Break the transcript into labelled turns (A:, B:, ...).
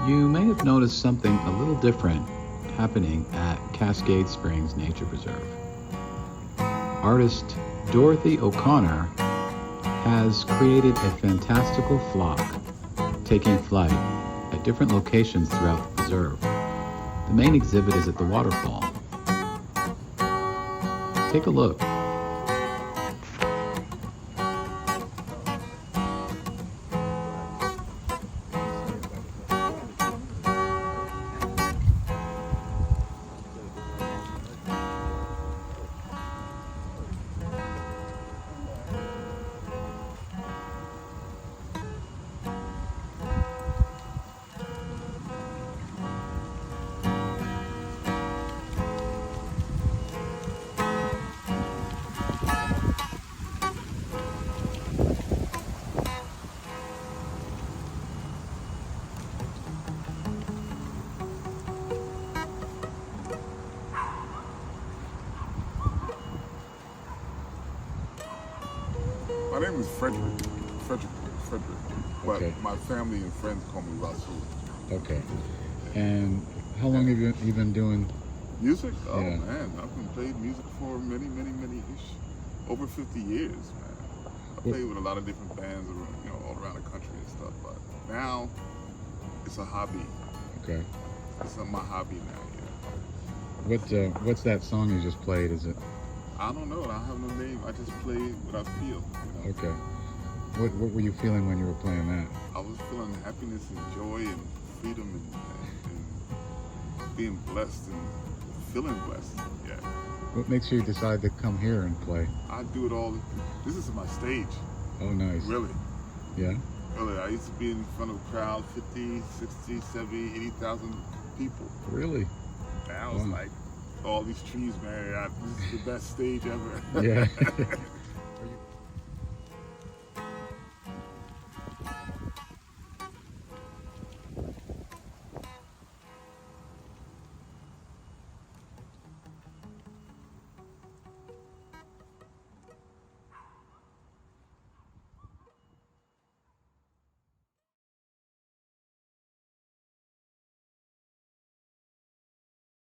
A: You may have noticed something a little different happening at Cascade Springs Nature Preserve. Artist Dorothy O'Connor has created a fantastical flock taking flight at different locations throughout the preserve. The main exhibit is at the waterfall. Take a look.
B: My name is Frederick, but
A: Okay.
B: my family and friends call me Rasul.
A: Okay. And how long have you been doing?
B: Music? Oh
A: Yeah.
B: man, I've been playing music for many ish, over 50 years, man. I played with a lot of different bands, all around the country and stuff. But now it's a hobby.
A: Okay.
B: It's my hobby now. Yeah.
A: What's that song you just played? Is it?
B: I don't know. I have no name. I just play what I feel.
A: Okay. What were you feeling when you were playing that?
B: I was feeling happiness and joy and freedom and being blessed and feeling blessed. Yeah.
A: What makes you decide to come here and play?
B: I do it all. This is my stage.
A: Oh, nice.
B: Really.
A: Yeah?
B: Really. I used to be in front of a crowd, 50, 60, 70, 80,000 people.
A: Really?
B: Now it's like all these trees, man. This is the best stage ever.
A: Yeah.